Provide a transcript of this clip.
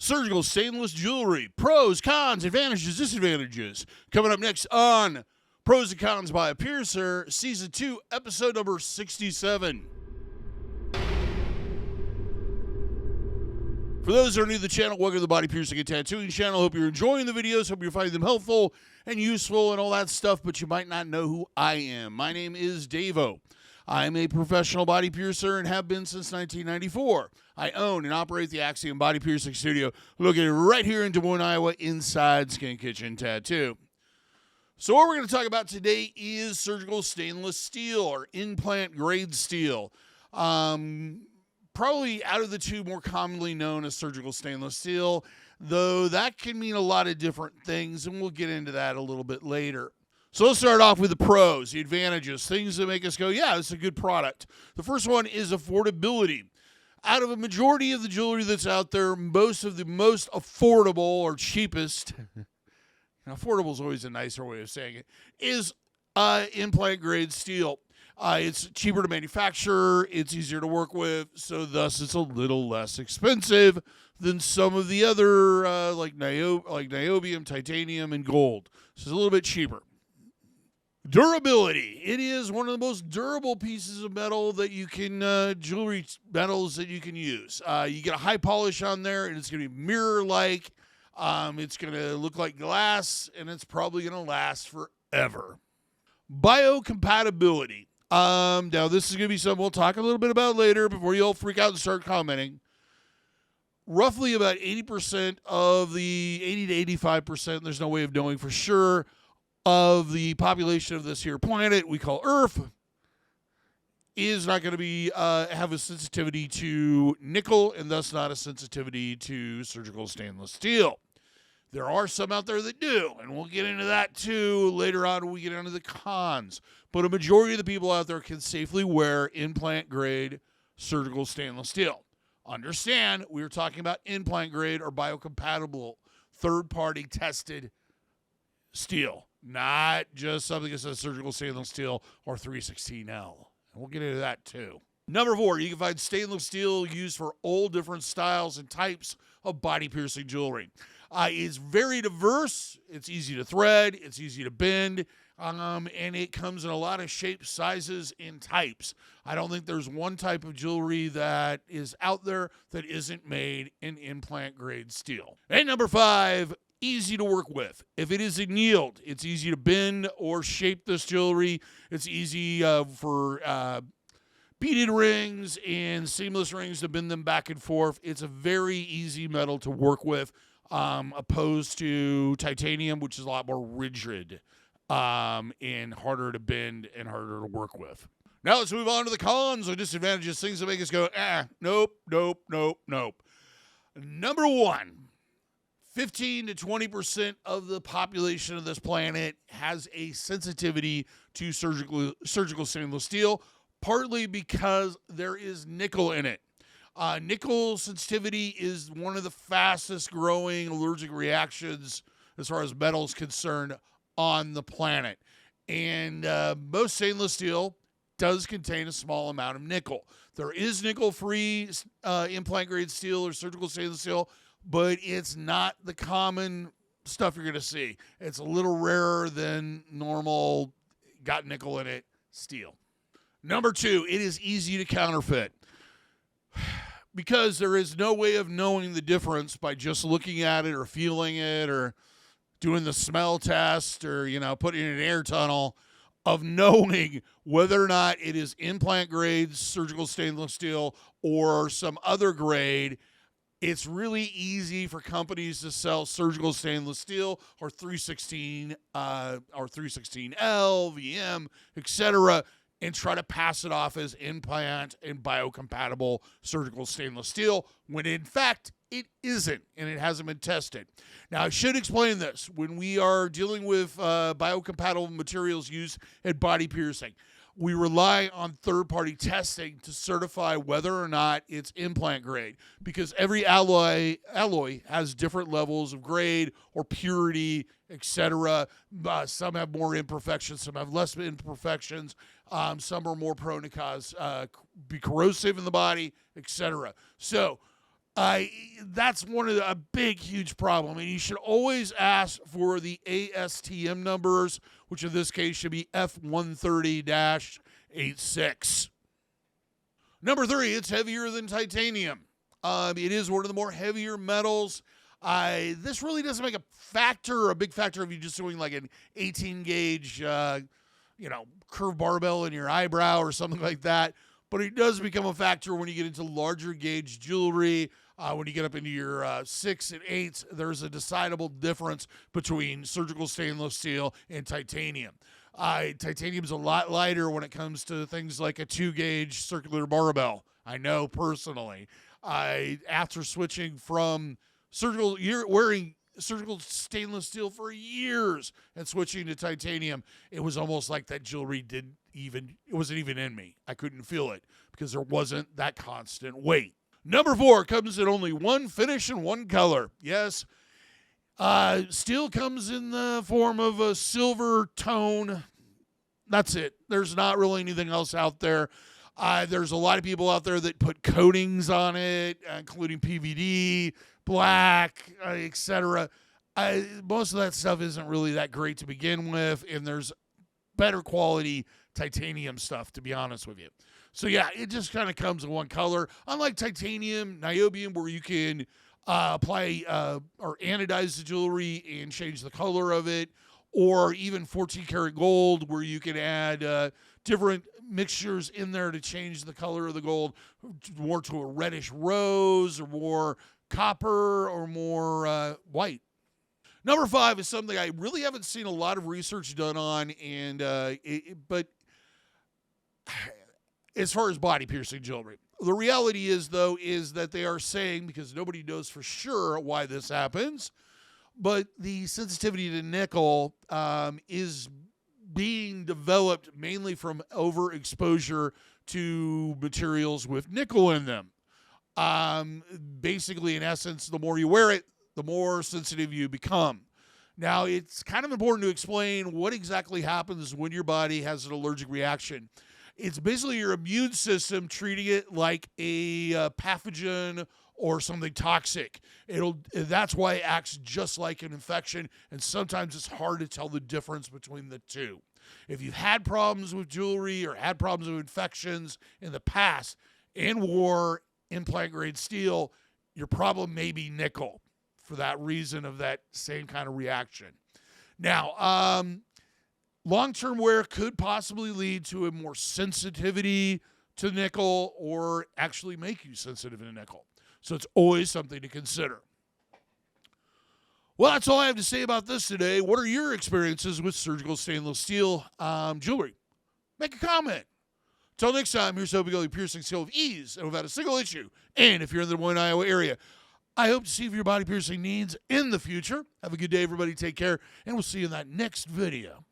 Surgical stainless jewelry. Pros, cons, advantages, disadvantages. Coming up next on Pros and Cons by a Piercer, Season 2, Episode number 67. For those that are new to the channel, welcome to the Body Piercing and Tattooing channel. Hope you're enjoying the videos. Hope you're finding them helpful and useful and all that stuff, but you might not know who I am. My name is DaVo. I'm a professional body piercer and have been since 1994. I own and operate the Axiom Body Piercing Studio, located right here in Des Moines, Iowa, inside Skin Kitchen Tattoo. So what we're going to talk about today is surgical stainless steel or implant grade steel. Probably out of the two more commonly known as surgical stainless steel, though that can mean a lot of different things, and we'll get into that a little bit later. So let's start off with the pros, the advantages, things that make us go, yeah, it's a good product. The first one is affordability. Out of a majority of the jewelry that's out there, most of the most affordable or cheapest, affordable is always a nicer way of saying it, is implant grade steel. It's cheaper to manufacture, it's easier to work with, so thus it's a little less expensive than some of the other like niobium, titanium, and gold. So it's a little bit cheaper. Durability. It is one of the most durable pieces of metal that you can, jewelry metals that you can use. You get a high polish on there, and it's going to be mirror-like. It's going to look like glass, and it's probably going to last forever. Biocompatibility. Now, this is going to be something we'll talk a little bit about later before you all freak out and start commenting. Roughly about 80% of the 80 to 85%, there's no way of knowing for sure, of the population of this here planet we call Earth is not going to be have a sensitivity to nickel and thus not a sensitivity to surgical stainless steel. There are some out there that do, and we'll get into that too later on when we get into the cons. But a majority of the people out there can safely wear implant grade surgical stainless steel. Understand, we were talking about implant grade or biocompatible third-party tested steel. Not just something that says surgical stainless steel or 316L. And we'll get into that too. Number 4, you can find stainless steel used for all different styles and types of body piercing jewelry. It's very diverse. It's easy to thread. It's easy to bend. And it comes in a lot of shapes, sizes, and types. I don't think there's one type of jewelry that is out there that isn't made in implant grade steel. And number 5, easy to work with. If it is annealed, it's easy to bend or shape this jewelry. It's easy for beaded rings and seamless rings to bend them back and forth. It's a very easy metal to work with, opposed to titanium, which is a lot more rigid and harder to bend and harder to work with. Now let's move on to the cons or disadvantages, things that make us go, nope, nope, nope, nope. Number 1. 15 to 20% of the population of this planet has a sensitivity to surgical stainless steel, partly because there is nickel in it. Nickel sensitivity is one of the fastest growing allergic reactions as far as metal is concerned on the planet. And most stainless steel does contain a small amount of nickel. There is nickel-free implant grade steel or surgical stainless steel, but it's not the common stuff you're going to see. It's a little rarer than normal, got nickel in it, steel. Number 2, it is easy to counterfeit. Because there is no way of knowing the difference by just looking at it or feeling it or doing the smell test or, putting it in an air tunnel, of knowing whether or not it is implant grade surgical stainless steel or some other grade. It's really easy for companies to sell surgical stainless steel or 316 or 316L, VM, etc., and try to pass it off as implant and biocompatible surgical stainless steel when in fact it isn't and it hasn't been tested. Now, I should explain this. When we are dealing with biocompatible materials used in body piercing, we rely on third-party testing to certify whether or not it's implant grade, because every alloy has different levels of grade or purity, etc. Some have more imperfections, some have less imperfections. Some are more prone to be corrosive in the body, etc. So That's a big, huge problem. And you should always ask for the ASTM numbers, which in this case should be F130-86. Number 3, it's heavier than titanium. It is one of the more heavier metals. This really doesn't make a big factor if you're just doing like an 18 gauge, curved barbell in your eyebrow or something like that. But it does become a factor when you get into larger gauge jewelry. When you get up into your 6 and 8s, there's a decidable difference between surgical stainless steel and titanium. Titanium's a lot lighter when it comes to things like a 2 gauge circular barbell. I know personally. After switching from wearing surgical stainless steel for years and switching to titanium, it was almost like that jewelry it wasn't even in me. I couldn't feel it because there wasn't that constant weight. Number 4 comes in only one finish and one color. Yes, steel comes in the form of a silver tone. That's it. There's not really anything else out there. There's a lot of people out there that put coatings on it, including PVD, black, etc. Most of that stuff isn't really that great to begin with, and there's better quality titanium stuff, to be honest with you. So yeah, it just kind of comes in one color. Unlike titanium, niobium, where you can apply or anodize the jewelry and change the color of it, or even 14 karat gold, where you can add different mixtures in there to change the color of the gold more to a reddish rose or more copper or more white. Number 5 is something I really haven't seen a lot of research done on, but as far as body piercing jewelry, the reality is that they are saying, because nobody knows for sure why this happens, but the sensitivity to nickel is being developed mainly from overexposure to materials with nickel in them. Basically, in essence, the more you wear it, the more sensitive you become. Now, it's kind of important to explain what exactly happens when your body has an allergic reaction. It's basically your immune system treating it like a pathogen or something toxic. That's why it acts just like an infection, and sometimes it's hard to tell the difference between the two. If you've had problems with jewelry or had problems with infections in the past and wore implant-grade steel, your problem may be nickel for that reason of that same kind of reaction. Now, long-term wear could possibly lead to a more sensitivity to nickel or actually make you sensitive to nickel. So it's always something to consider. Well, that's all I have to say about this today. What are your experiences with surgical stainless steel jewelry? Make a comment. Till next time, here's hoping you'll be piercing steel with ease and without a single issue. And if you're in the Des Moines, Iowa area, I hope to see you for your body piercing needs in the future. Have a good day, everybody. Take care, and we'll see you in that next video.